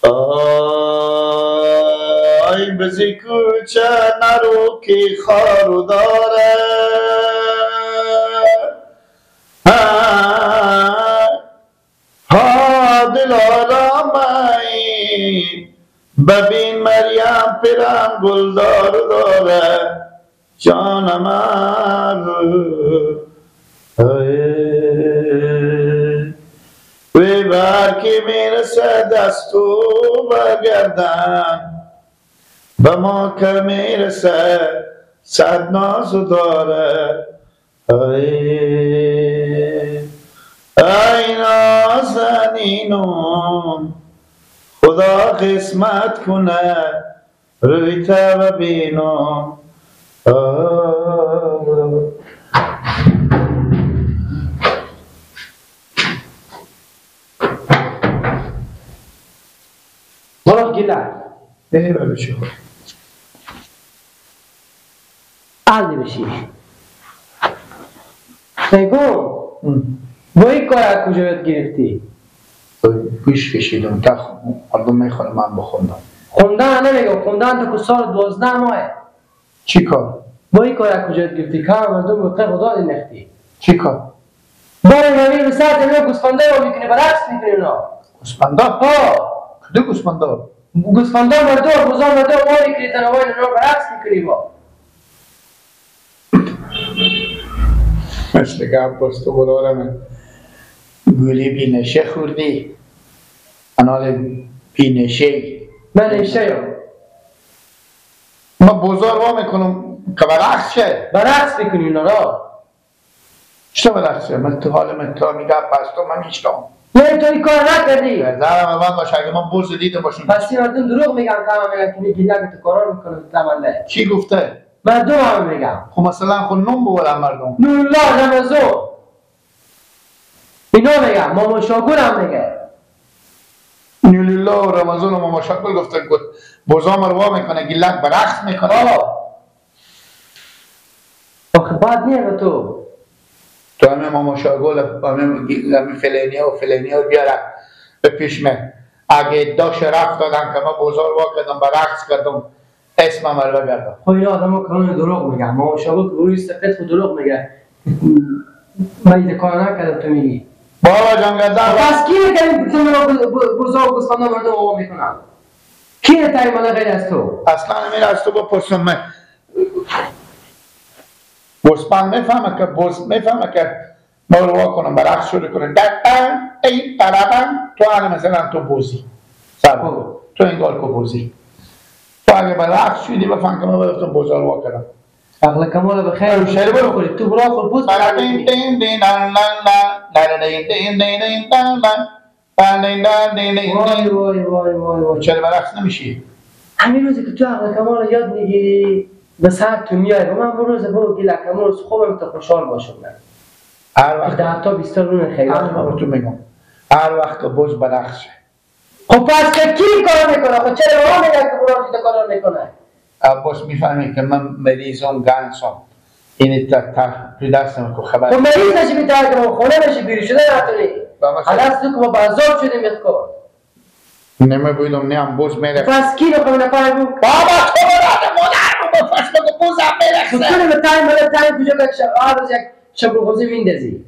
آی بزی کوچه نرو که خارو داره ها دل آرامه ببین مریم پیرم گلدار داره جانم وی بر که میرسه دستو بگردن به ما که میرسه صد نازو داره ای نازنینم خدا قسمت کنه روی تا ببینم برو گیلک ایره بشی عادی بشی بگو با این کار از کجا یاد گرفتی؟ پیش کشیدم تا مردم میخوانه من بخوندم خوندن نمیگو خوندن تا که سال 12 ماه چی کار؟ با این کار از کجا یاد گرفتی؟ کار مردم به قیق داد نختی چی کار؟ برای نوی به ساعت نوی گسفنده رو میکنی برعکس میکنی اونا گوسفنده؟ ها کده گوسفنده؟ گسفنده مردم بزار مردم ماری کنی تنوای اونا برعکس میکنی با مثل که پستو بدارم گولی بینشه خوردی انال بینشه من نشه یا ما بزار وا میکنم که برعکس شه برعکس میکنی اونا را چطور برعکس شه؟ من تو حال من تا میگه پستو من میشتم یعنی تو این کار نکردی زرم من باشه اگه من بوز دیده باشم پس این مردم دروغ میگن که همه میگن که گیلک تو کارا میکنه تمنده چی گفته؟ مردم همه میگن خب مثلا خود نم بورم مردم نور الله رمزو اینا میگن ماما شاگور هم میگه نیولیلا و رمضان و ماما شکل گفته بوزا مروا میکنه گلک برعکس میکنه آخه بعد نیه تو همه ماما شاگل همه فلانی ها بیاره به پیش من اگه دا شرف دادن که من بوزار وا کردم برعکس کردم اسم مروا بگردم خب اینا آدم ها کنون دروغ میگن ماما شاگور که روی سفید خود دروغ میگه من این کار نکردم تو میگی بابا جان گردم پس کیه که تو منو بوزا و گسفنده مردم آوا میکنم کیه تایی منو غیر از تو اصلا امیر از تو بپرسم من گوسفند میفهمه که مروا کنم برعکس شروع کنه دقیقا ای طرفم تو اگه مثلا تو بوزی تو انگار که بوزی تو اگه برعکس شدی بفهم که من بفتم بوزار وا کردم عقل کمال بخیر شعر بخوری تو برا خود بوز وای وای وای وای وای چرا برعکس نمیشی؟ همین روزی که تو عقل کمال یاد میگیری به سر تو میای و من اون روز برو گیلک همون روز خوبم تا خوشحال باشم هر وقت 10 تا 20 تا رون خیلی تو میگم هر وقت که بوز برعکس شه خب پس که کی کار میکنه خب چرا ما میگن که برو تو کار نکنه عباس میفهمی که من مریضم گنسم این تا دستم که خبر خب مریض نشی بیتر که ما خونه نشی بیری شده نتونی حالا تو که با بازار شدیم یک کار نمی بودم نیم بوز میره پس کی نخواه نفر بود بابا تو برای مادر رو بفرست بگو بوزم میرخصه خب تو به تایم کجا که هر روز یک شبروخوزی میندازی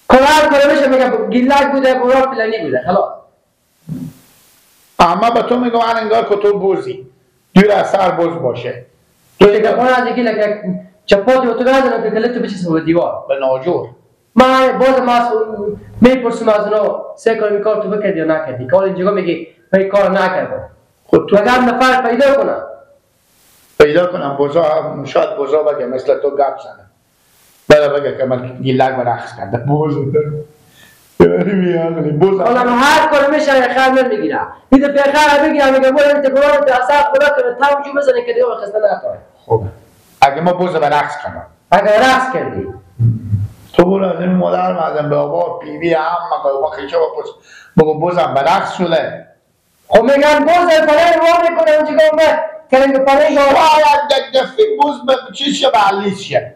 هر کاره بشه میگم گیلک بوده برا فلانی بوده خلاص اما به تو میگم انگار که تو بوزی دور از سر بوز باشه تو دیگه خونه از گیلک چپاتی و تو نزنم که کلتو بچیسم به دیوار به ناجور من باز ما میپرسم از اونا سه کار این کار تو بکردی یا نکردی که اینجا میگی من این کار نکردم خود تو مگر نفر پیدا کنم بوزا شاید بوزا بگه مثل تو گپ زنه بله بگه که من گیلک برعکس کرده بوزا حالا من هر کار میشه خیر نمیگیرم میده به خیر بگیرم میگم ولی انتقالات اصلا بلا کنه تمام جو بزنه که دیگه خسته نکنه خب اگه ما بوز برعکس کنم اگه رقص کردی تو برو از این مادر مردم به آبا پیوی هم بابا خیچه بپرس بگو بوزم برعکس شده خب میگن بوز پنه رو میکنه اونجا گفت که پنه باید یک دفعه بوز به چیز شه به علیس شه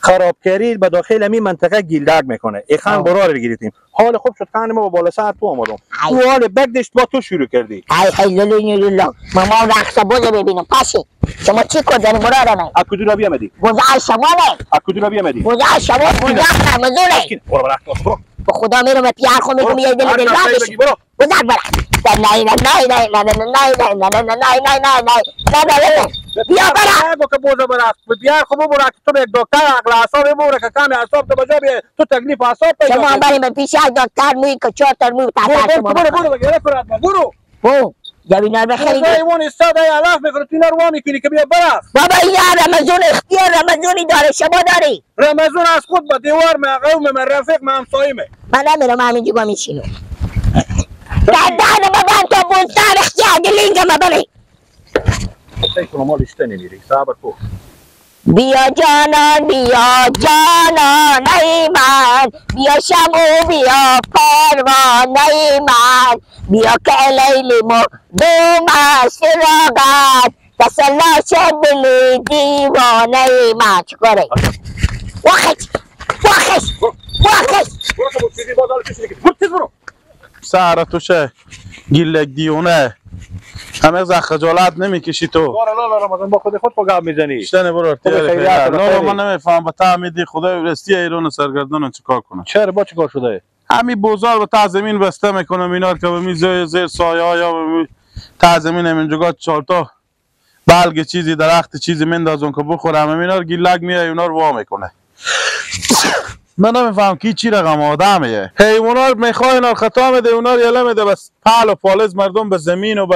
خرابکاری به داخل همین منطقه گیلدگ میکنه. ایخان برا رو گرفتیم. حال خوب شد خان ما با بالا سر تو آمدم. تو حال بگدشت با تو شروع کردی. های لولو ماما رقص باز ببینم پاشه. شما چی کردن برا رو نه؟ اکدو را بیامدی. گذار شماله. اکدو را بیامدی. گذار شما گذار رمزونه. برو برخت برو. به خدا میرم به پیار خود میگم یه دل دلوادش. گذار برا. نه بیا برا. بگو که بوزه برخت. بیار خوب برو که تو به دکتر عقل اعصاب ببره که کام اعصاب تو بجا بیه تو تکلیف اعصاب پیدا شما بریم به پیش دکتر موی که 4 تا موی تاثیر شما. برو بگیره فرات برو. برو. جوینا بخیر. ایوان استاد علاف میکنه تو نروا میکنی که بیا برخت. بابا این رمضان اختیار رمضانی داره شما داری. رمضان از خود با دیوار من قوم من رفیق من همسایمه. من نمیرم همینجا با میشینم. دادن بابا تو بونتر اختیار دلینگ ما بری. شما مال اشته نمیری صبر کن. بیا جانان ای من بیا شمو بیا پروانه من بیا که لیلی دوم است راغت تسلا شد دل دیوانه من چکاره واخش سهر توشه گیلک دیونه همه زخ خجالت نمیکشی تو بارا رمضان با خود گپ میزنی اشتنه برو ارتیار من نمیفهم با تعمیدی خدای رستی ایران سرگردان چیکار کنه چرا با چیکار شده همین بوزار با تا زمین بسته میکنم اینا که به زیر سایه ها یا تا زمین همینجا 4 تا بلگ چیزی درخت چیزی مندازون که بخورم اینا رو گیلک میای اونا رو وا میکنه من نمیفهم کی چی رقم آدمه حیوانات میخواه اینا خطا میده اونا رو یله میده بس پل و پالز مردم به زمین و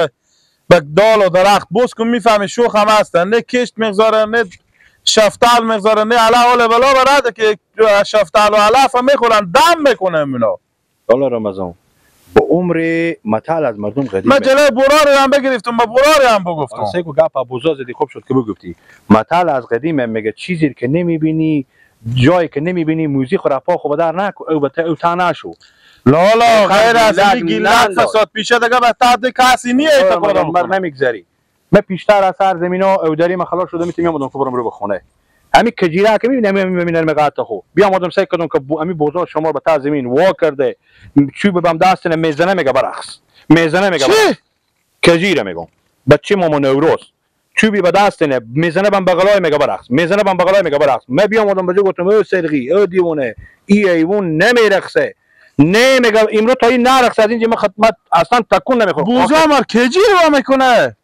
به دال و درخت بوس کن میفهمی شوخ هم هستن نه کشت مغزاره نه شفتال مغزاره نه علا حال بلا براده که شفتال و علاف هم میخورن دم میکنه اینا الله رمضان با عمر متل از مردم قدیم من جلوی براری هم بگرفتم با براری هم بگفتم سه کو گپ ابوزا زدی خوب شد که بگفتی متل از قدیم میگه چیزی که نمیبینی جایی که نمیبینی موزیک و رفاه خوب در نکن او تا نشو لالا غیر از این گیلک فساد پیشه دیگه به تحت کسی نیه ایتا کارم بر نمیگذری من پیشتر از سر زمین ها او داری من خلاص شده میتونم آمدم که برم رو بخونه همین کجیره که میبینم مقاطع خو بیا آمدم سعی کردم که همین بوزا شما به تا زمین وا کرده چوب بم دست میزنه میگه برخص میزنه میگه چی کجیره میگم بچه مامان نوروز چوبی به دست نه میزنه بم بغلای میگه برخص میزنه بم بغلای میگه برخص من بیا آمدم بجا گفتم او سرگی او دیوونه ای ایوون نمیرخصه نه میگم امروز تا این نرخصه از اینجا من خدمت اصلا تکون نمیخورم بوزا مر کجیره وا میکنه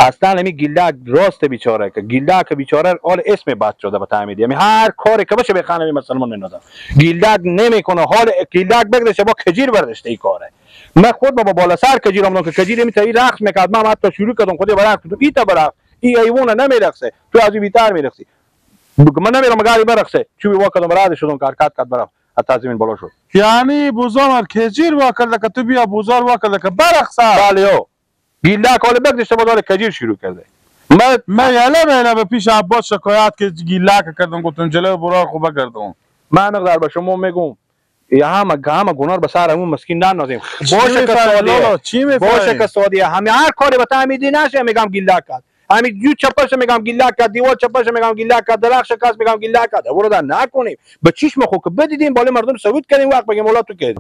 اصلا همین گیلدک راست بیچاره که گیلدک بیچاره حال اسم بد شده به تعمیدی همین هر کاری که بشه به خانه مسلمان نمیدادم گیلدک نمیکنه حال گیلدک بگذشه با کجیر برداشته این کاره من خود با بالا سر کجیر آمدم که کجیر میتونی رقص میکرد من حتی شروع کردم خودی برقص کردم ایتا برقص این ایوونه نمیرقصه تو از این بیتر میرقصی من نمیرم مگاری برقصه چوبی وا کردم برات شدم که حرکت کرد برقص از زمین بالا شد یعنی بوزا مر کجیر وا کرده که تو بیا بوزار وا کرده که برقصه بله گیلدک حال بگذشته با داره کجیر شروع کرده من یله به پیش عباس شکایت که گیلک کردم گفتم جلوی برار خوبه کردم من مقدار به شما میگم یا همه گناه به سر همون مسکین نندازیم باشه که سعودیه باشه که سعودیه همه هر کاری به تعمیدی نشه میگم گیلک کرد همین جو چپش میگم گیلک کرد دیوار چپش میگم گیلک کرد درخت شکست میگم گیلک کرد وردا نکنیم به چشم خود که بدیدیم بالا مردم سعود کردیم وقت بگیم مولا تو که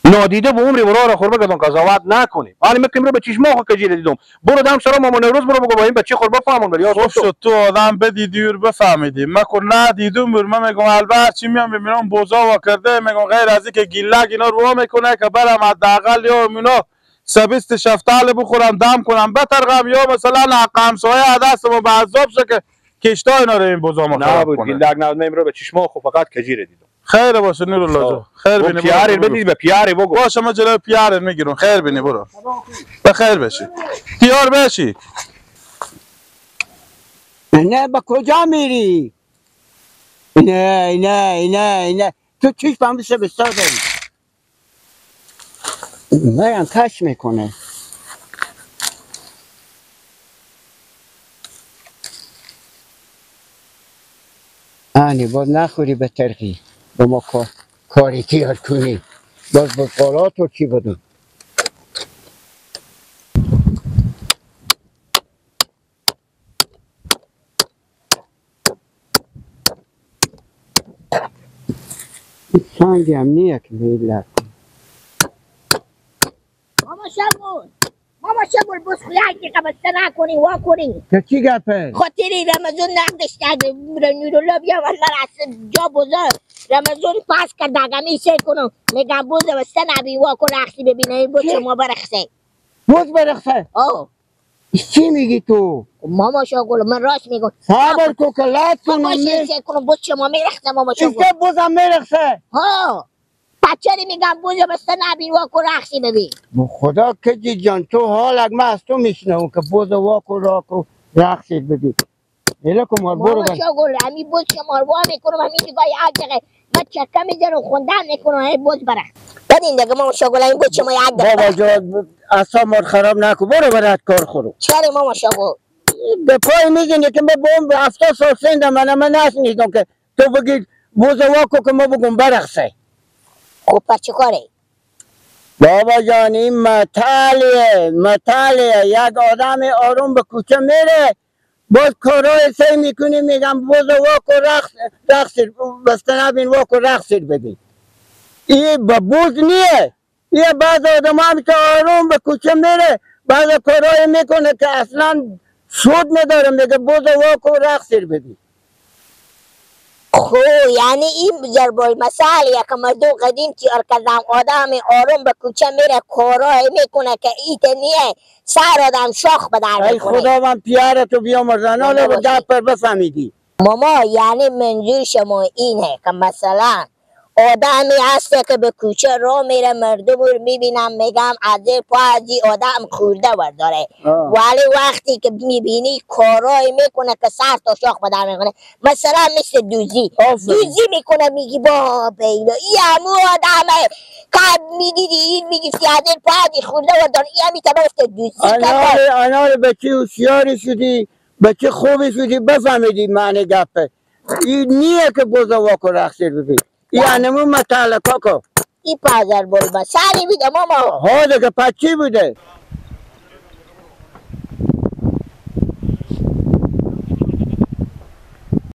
نادیده به عمر ورا را خوربه کردن قضاوت نکنیم حالا میگم رو به چشم خود که جیره دیدم برو دم سلام مامان نوروز برو بگو با این بچه خوربه فهمون بری خوب شد تو آدم بدیدی و بفهمیدی من کو ندیدم من میگم البته چی میام ببینم بوزا وا کرده میگم غیر از اینکه گیلک اینا رو میکنه که برام حداقل یا اینا سبست شفتال بخورم دم کنم بترغم یا مثلا حقم سایه دستمو به عذاب شه که کشتا اینا رو این بوزا ما خراب کنه گیلک نه میگم رو به چشم خود فقط کجیره دیدم خیر باشه نور الله جو خیر بینی پیاری بدید به پیاری بگو باشه ما جلوی پیار میگیرم خیر بینی برو بخیر بشی تیار بشی نه با کجا میری نه تو چیش فهمشه بسار داری مرم کش میکنه آنی باز نخوری به ترقی با ما کاری تیار کنی باز با قالات رو چی بدون سنگ هم نیه که میلت ماما شبول بس خیال که قبضه نکنی وا کنی که چی گپه؟ خاطری رمضان نقدش کرده نورالله بیا والله راست جا بزرگ رمضان پاس کرد اگه میشه کنم میگم بوزه و سنبی وا کن رخصی ببینه این بود شما برخصه بوز برخصه؟ آه چی میگی تو؟ ماما شاگل من راست میگم صبر کو که لط کنم باشه سه کنم بود شما میرخصه ماما شاگل ایسته بوزم میرخصه؟ ها بچه میگم بوزه و سنبی وا کن رخصی ببین خدا کجی جان تو حال اگه من از تو میشنم که بوز واکو راکو رخصید ببین ایلا که مار برو ماما شاگل همی بود شما وا میکنم همی نگاه یک دقیقه من چکه میزنم خوندن میکنم هی بود برخ بدین دیگه ماما شاگل همی بود شما یک دقیقه بابا جان اصلا مار خراب نکو برو برات کار خورو چرا ماما شاگل به پای میزنی که من بوم 70 سال سندم من نشنیدم که تو بگی بوز واکو که ما بگم برخصه خب پس چه کاره بابا جان این مطالیه یک آدم آروم به کوچه میره باز کارهای سی میکنی میگم بوز واکو رقصیر بستنه بین واکو رقصیر ببین این با بوز نیه یه بعض آدم هم که آروم به کوچه میره بعض کارهای میکنه که اصلا سود نداره میگه بوز واکو رقصیر ببین خو یعنی این ضرب المثل یک مردم قدیم تیار کردم آدم آروم به کوچه میره کارای میکنه که ایت نیه سر آدم شاخ به در ای میکنه خدا من پیارتو بیامرزن حالا به گپ پر بفهمیدی ماما یعنی منظور شما اینه که مثلا آدمی هسته که به کوچه رو میره مردم رو میبینم میگم از این پا از این آدم خورده برداره ولی وقتی که میبینی کارای میکنه که سر تا شاخ به در میکنه مثلا مثل دوزی میکنه میگی با بینا این همو آدمه که میدیدی این میگفتی از این پا از این خورده برداره این همی تبافت دوزی آنال به چی هوشیاری شدی به چه خوبی شدی بفهمیدی معنی گپه این نیه که بوزا واکو رخصیر ببین این انمون مطالعه کاکو این پازر بلبا سری بیده ماما ها دیگه پس چی بوده